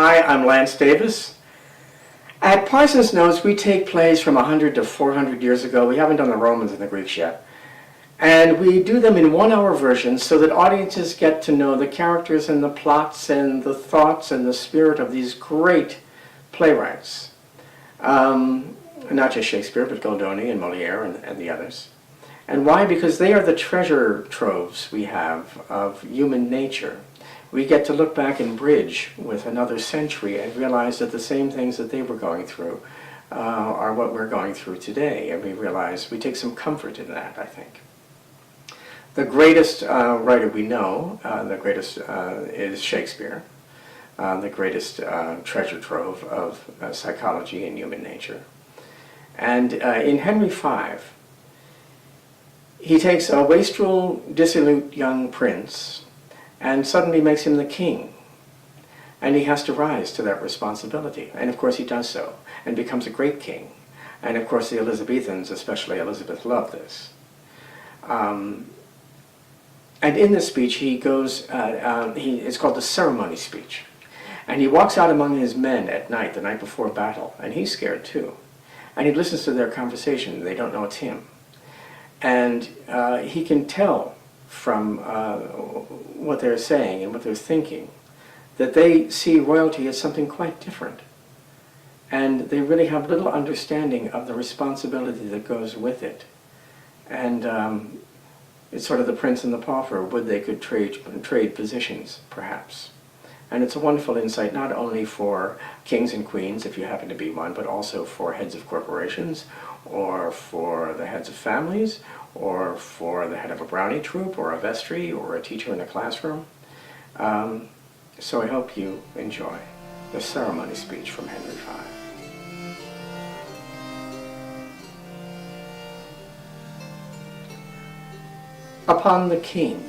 Hi, I'm Lance Davis. At Parson's Notes, we take plays from 100 to 400 years ago. We haven't done the Romans and the Greeks yet. And we do them in 1-hour versions so that audiences get to know the characters and the plots and the thoughts and the spirit of these great playwrights. Not just Shakespeare, but Goldoni and Moliere and the others. And why? Because they are the treasure troves we have of human nature. We get to look back and bridge with another century and realize that the same things that they were going through are what we're going through today. And we realize we take some comfort in that, I think. The greatest writer we know, is Shakespeare, the greatest treasure trove of psychology and human nature. And in Henry V, he takes a wastrel, dissolute young prince and suddenly makes him the king. And he has to rise to that responsibility. And of course he does so, and becomes a great king. And of course the Elizabethans, especially Elizabeth, love this. And in this speech he goes, it's called the ceremony speech. And he walks out among his men at night, the night before battle, and he's scared too. And he listens to their conversation. They don't know it's him. And he can tell from what they're saying and what they're thinking that they see royalty as something quite different. And they really have little understanding of the responsibility that goes with it. And it's sort of the prince and the pauper. Would they could trade positions, perhaps. And it's a wonderful insight not only for kings and queens, if you happen to be one, but also for heads of corporations, or for the heads of families, or for the head of a brownie troupe, or a vestry, or a teacher in a classroom. So I hope you enjoy the ceremony speech from Henry V. Upon the king.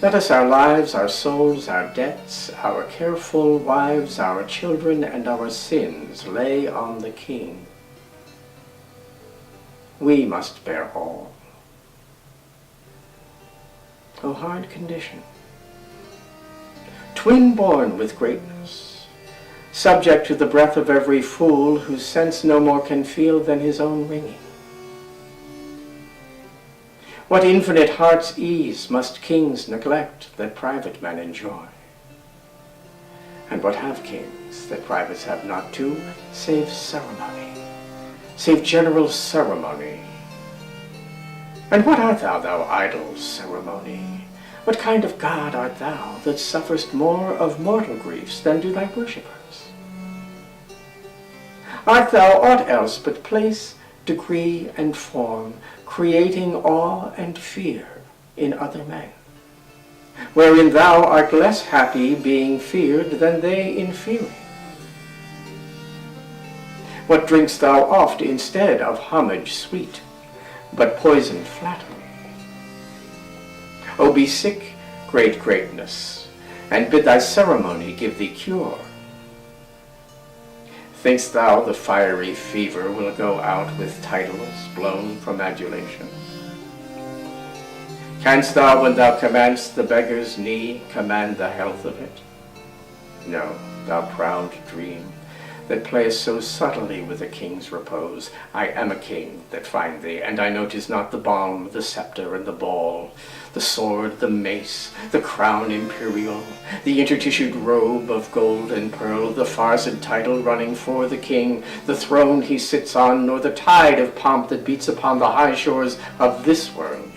Let us our lives, our souls, our debts, our careful wives, our children, and our sins lay on the king. We must bear all. O hard condition, twin-born with greatness, subject to the breath of every fool whose sense no more can feel than his own ringing. What infinite heart's ease must kings neglect that private men enjoy? And what have kings that privates have not too, save ceremony, save general ceremony? And what art thou, thou idle ceremony? What kind of God art thou that sufferest more of mortal griefs than do thy worshippers? Art thou aught else but place, degree, and form, creating awe and fear in other men, wherein thou art less happy being feared than they in fearing? What drink'st thou oft instead of homage sweet, but poisoned flattery? O be sick, great greatness, and bid thy ceremony give thee cure. Think'st thou the fiery fever will go out with titles blown from adulation? Canst thou, when thou command'st the beggar's knee, command the health of it? No, thou proud dream, that playest so subtly with a king's repose. I am a king that find thee, and I know 'tis not the balm, the scepter, and the ball, the sword, the mace, the crown imperial, the intertissued robe of gold and pearl, the farsed title running for the king, the throne he sits on, nor the tide of pomp that beats upon the high shores of this world.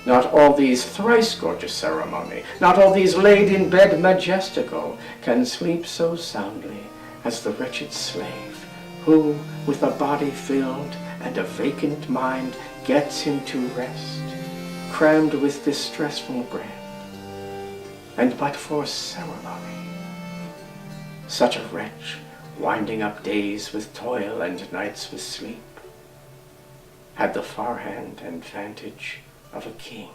Not all these thrice gorgeous ceremony, not all these laid in bed majestical, can sleep so soundly as the wretched slave, who, with a body filled and a vacant mind, gets him to rest, crammed with distressful bread, and but for ceremony. Such a wretch, winding up days with toil and nights with sleep, had the far hand and vantage of a king.